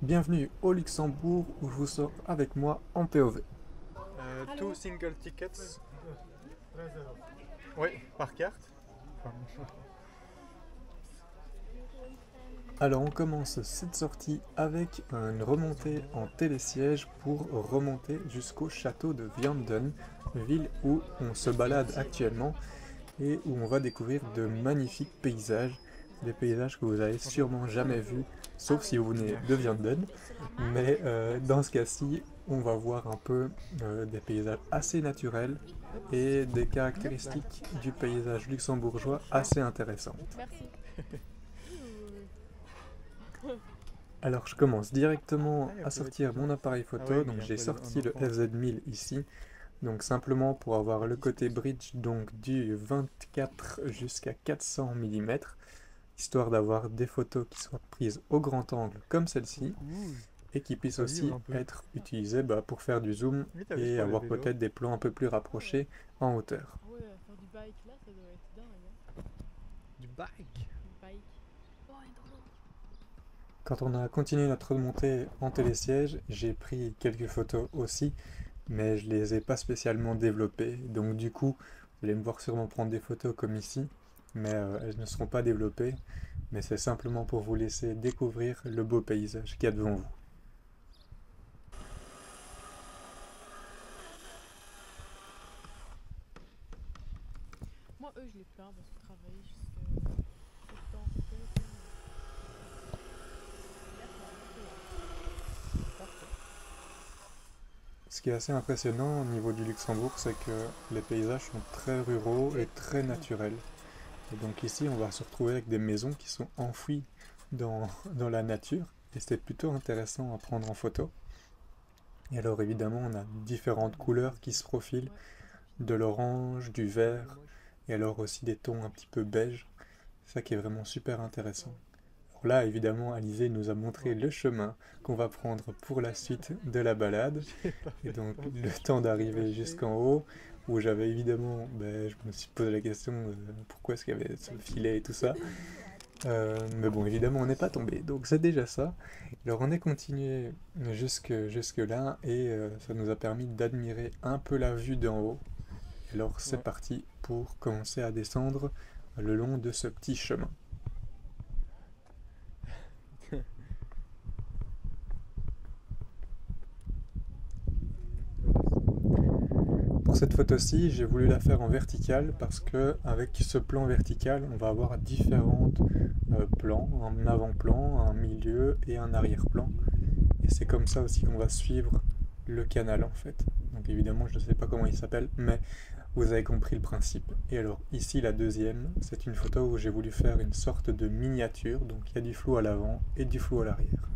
Bienvenue au Luxembourg où je vous sors avec moi en POV. Two single tickets. Oui, par carte. Alors on commence cette sortie avec une remontée en télésiège pour remonter jusqu'au château de Vianden, ville où on se balade actuellement et où on va découvrir de magnifiques paysages, des paysages que vous avez sûrement jamais vus, sauf si vous venez de Vianden. Mais dans ce cas-ci, on va voir un peu des paysages assez naturels et des caractéristiques du paysage luxembourgeois assez intéressantes. Merci. Alors je commence directement Ah, à vous pouvez sortir toujours. mon appareil Ah ouais, photo, mais donc il y a un j'ai peu sorti un le enfant. FZ1000 ici, donc simplement pour avoir le côté bridge donc du 24 jusqu'à 400 mm, histoire d'avoir des photos qui soient prises au grand angle comme celle-ci, Coucou. et qui puissent Ça vibre aussi un peu. être utilisées pour faire du zoom Oui, t'as vu, je et parlais de avoir vélo. peut-être des plans un peu plus Ah ouais. rapprochés en hauteur. Ah ouais, faire du bike là, ça doit être dingue. Hein. Du bike. Du bike. Oh, il est dans l'eau. Quand on a continué notre remontée en télésiège, j'ai pris quelques photos aussi, mais je les ai pas spécialement développées. Donc du coup, vous allez me voir sûrement prendre des photos comme ici, mais elles ne seront pas développées. Mais c'est simplement pour vous laisser découvrir le beau paysage qu'il y a devant vous. Moi, eux, je les plains parce qu'ils travaillent jusqu'à septembre peut-être. Ce qui est assez impressionnant au niveau du Luxembourg, c'est que les paysages sont très ruraux et très naturels. Et donc ici, on va se retrouver avec des maisons qui sont enfouies dans la nature, et c'est plutôt intéressant à prendre en photo. Et alors évidemment, on a différentes couleurs qui se profilent, Ouais, c'est rapide. de l'orange, du vert, et alors aussi des tons un petit peu beige. C'est ça qui est vraiment super intéressant. Alors là, évidemment, Alizé nous a montré le chemin qu'on va prendre pour la suite de la balade. J'ai pas Et fait donc, le attention. temps J'étais d'arriver caché. jusqu'en haut, où j'avais évidemment, je me suis posé la question pourquoi est-ce qu'il y avait ce filet et tout ça. Mais bon, évidemment, on n'est pas tombé, donc c'est déjà ça. Alors, on est continué jusque là, et ça nous a permis d'admirer un peu la vue d'en haut. Alors, c'est Ouais. parti pour commencer à descendre le long de ce petit chemin. Pour cette photo-ci, j'ai voulu la faire en vertical parce que avec ce plan vertical, on va avoir différents plans, un avant-plan, un milieu et un arrière-plan. Et c'est comme ça aussi qu'on va suivre le canal en fait. Donc évidemment, je ne sais pas comment il s'appelle, mais vous avez compris le principe. Et alors ici, la deuxième, c'est une photo où j'ai voulu faire une sorte de miniature. Donc il y a du flou à l'avant et du flou à l'arrière.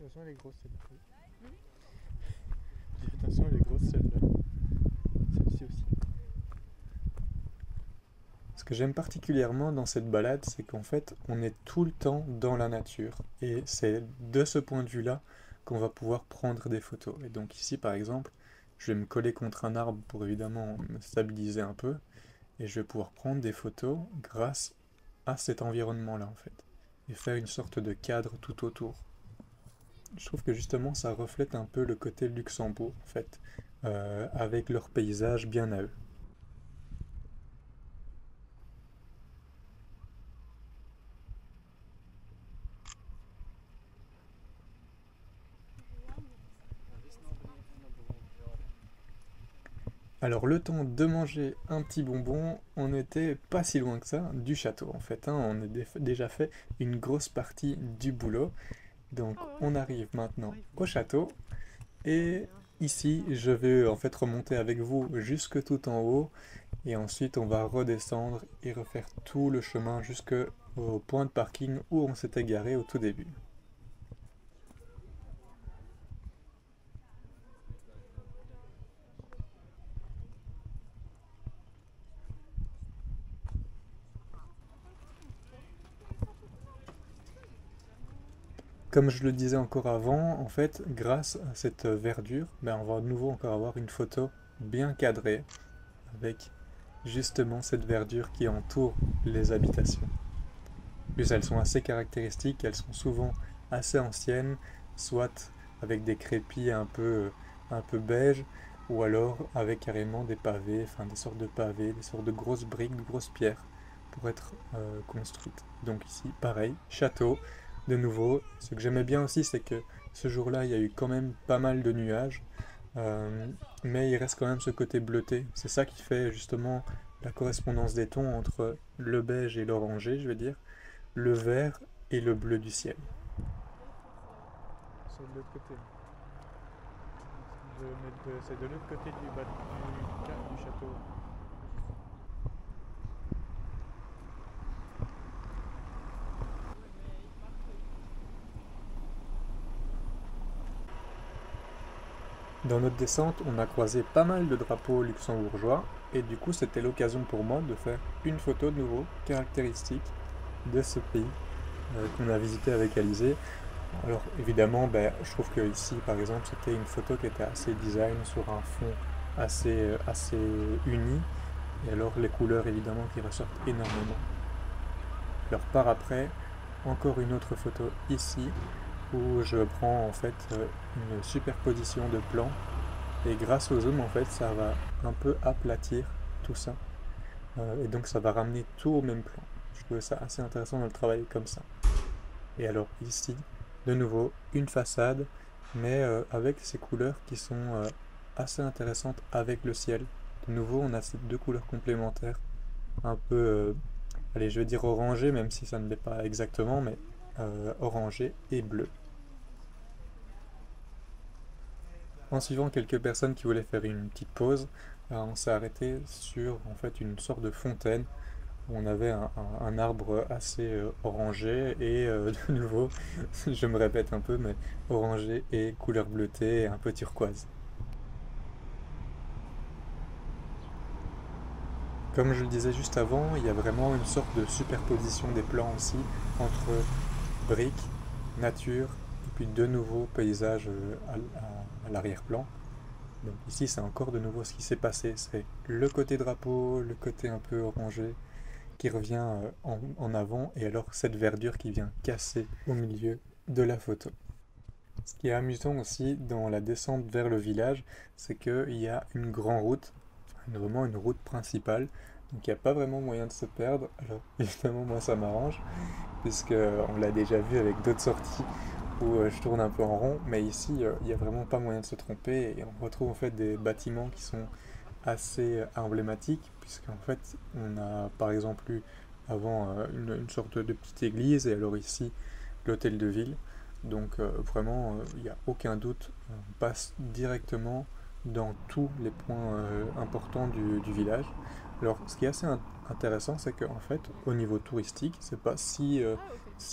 Attention, elle est grosse celle-là. Attention, elle est grosse celle-là. Celle-ci aussi. Ce que j'aime particulièrement dans cette balade, c'est qu'en fait, on est tout le temps dans la nature. Et c'est de ce point de vue-là qu'on va pouvoir prendre des photos. Et donc ici, par exemple, je vais me coller contre un arbre pour évidemment me stabiliser un peu. Et je vais pouvoir prendre des photos grâce à cet environnement-là, en fait. Et faire une sorte de cadre tout autour. Je trouve que justement, ça reflète un peu le côté Luxembourg, en fait, avec leur paysage bien à eux. Alors le temps de manger un petit bonbon, on n'était pas si loin que ça du château en fait, hein. On a déjà fait une grosse partie du boulot. Donc Ah ouais. on arrive maintenant Ouais, il faut au que château Trop et bien. ici je vais en fait remonter avec vous jusque tout en haut et ensuite on va redescendre et refaire tout le chemin jusque au point de parking où on s'était garé au tout début. Comme je le disais encore avant, en fait, grâce à cette verdure, on va de nouveau encore avoir une photo bien cadrée avec justement cette verdure qui entoure les habitations. plus elles sont assez caractéristiques, elles sont souvent assez anciennes, soit avec des crépis un peu beige, ou alors avec carrément des pavés, enfin des sortes de pavés, des sortes de grosses briques, de grosses pierres pour être construites. Donc ici, pareil, château, de nouveau. Ce que j'aimais bien aussi, c'est que ce jour-là, il y a eu quand même pas mal de nuages, euh, mais il reste quand même ce côté bleuté. C'est ça qui fait justement la correspondance des tons entre le beige et l'orangé, je vais dire, le vert et le bleu du ciel. C'est de l'autre côté. C'est de l'autre côté du château. Dans notre descente, on a croisé pas mal de drapeaux luxembourgeois, et du coup c'était l'occasion pour moi de faire une photo de nouveau caractéristique de ce pays qu'on a visité avec Alizé. Alors évidemment, je trouve que ici par exemple c'était une photo qui était assez design sur un fond assez uni, et alors les couleurs évidemment qui ressortent énormément. Alors par après, encore une autre photo ici où je prends en fait une superposition de plans, et grâce au zoom en fait ça va un peu aplatir tout ça. Et donc ça va ramener tout au même plan. Je trouvais ça assez intéressant de le travailler comme ça. Et alors ici, de nouveau, une façade, mais avec ces couleurs qui sont assez intéressantes avec le ciel. De nouveau, on a ces deux couleurs complémentaires, un peu, allez, je vais dire orangé, même si ça ne l'est pas exactement, mais orangé et bleu. En suivant quelques personnes qui voulaient faire une petite pause, on s'est arrêté sur en fait une sorte de fontaine où on avait un arbre assez orangé et de nouveau, je me répète un peu, mais orangé et couleur bleutée et un peu turquoise. Comme je le disais juste avant, il y a vraiment une sorte de superposition des plans aussi entre briques, nature et puis de nouveaux paysages à l'arrière-plan. Donc ici, c'est encore de nouveau ce qui s'est passé. C'est le côté drapeau, le côté un peu orangé qui revient en avant, et alors cette verdure qui vient casser au milieu de la photo. Ce qui est amusant aussi dans la descente vers le village, c'est qu'il y a une grande route, vraiment une route principale, donc il n'y a pas vraiment moyen de se perdre. Alors évidemment, moi ça m'arrange, puisque on l'a déjà vu avec d'autres sorties où je tourne un peu en rond, mais ici il n'y a vraiment pas moyen de se tromper, et on retrouve en fait des bâtiments qui sont assez emblématiques, puisqu'en fait on a par exemple eu avant une sorte de petite église, et alors ici l'hôtel de ville. Donc vraiment il n'y a aucun doute, on passe directement dans tous les points importants du village. Alors ce qui est assez intéressant, c'est qu'en fait au niveau touristique c'est pas si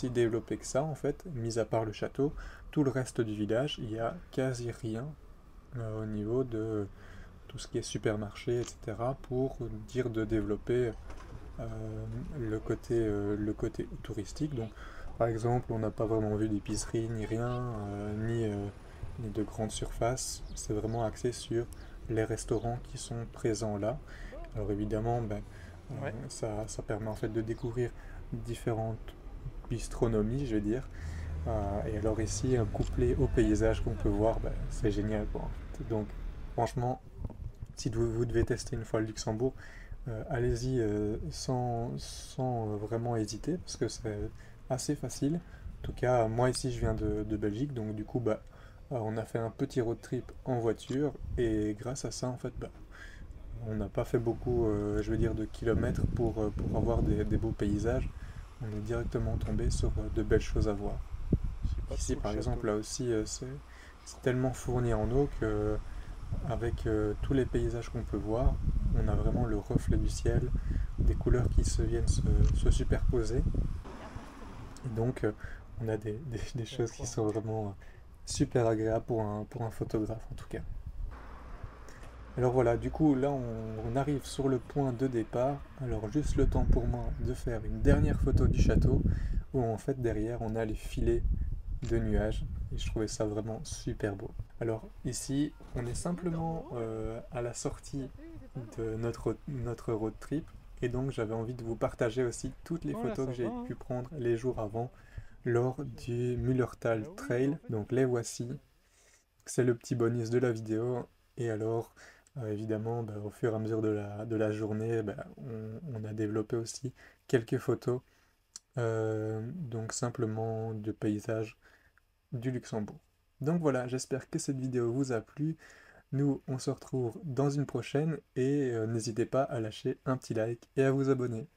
développé que ça en fait, mis à part le château. Tout le reste du village, il n'y a quasi rien au niveau de tout ce qui est supermarché, etc., pour dire de développer euh, le côté touristique. Donc, par exemple, on n'a pas vraiment vu d'épicerie, ni rien, ni de grandes surfaces. C'est vraiment axé sur les restaurants qui sont présents là. Alors évidemment, Ouais. ça permet en fait de découvrir différentes bistronomies, je vais dire. Et alors ici, couplé au paysage qu'on peut voir, c'est génial, quoi, en fait. Donc, franchement, si vous devez tester une fois le Luxembourg, allez-y sans vraiment hésiter, parce que c'est assez facile. En tout cas, moi ici je viens de Belgique, donc du coup on a fait un petit road trip en voiture, et grâce à ça en fait on n'a pas fait beaucoup, je veux dire, de kilomètres pour avoir des beaux paysages. On est directement tombé sur de belles choses à voir. Je sais pas Ici trop le par château. exemple, là aussi c'est tellement fourni en eau que avec tous les paysages qu'on peut voir, on a vraiment le reflet du ciel, des couleurs qui viennent se superposer. Et donc, on a des choses qui sont vraiment super agréables pour un photographe en tout cas. Alors voilà, du coup, là, on arrive sur le point de départ. Alors, juste le temps pour moi de faire une dernière photo du château, où en fait, derrière, on a les filets de nuages. Et je trouvais ça vraiment super beau. Alors, ici, on est simplement à la sortie de notre road trip. et donc j'avais envie de vous partager aussi toutes les Voilà, photos ça que j'ai va, hein. pu prendre les jours avant lors du Mullertal Bah oui, mais en Trail. fait, Donc les voici, c'est le petit bonus de la vidéo. Et alors, évidemment, bah, au fur et à mesure de la journée, bah, on a développé aussi quelques photos, donc simplement de paysages du Luxembourg. Donc voilà, j'espère que cette vidéo vous a plu. Nous, on se retrouve dans une prochaine et n'hésitez pas à lâcher un petit like et à vous abonner.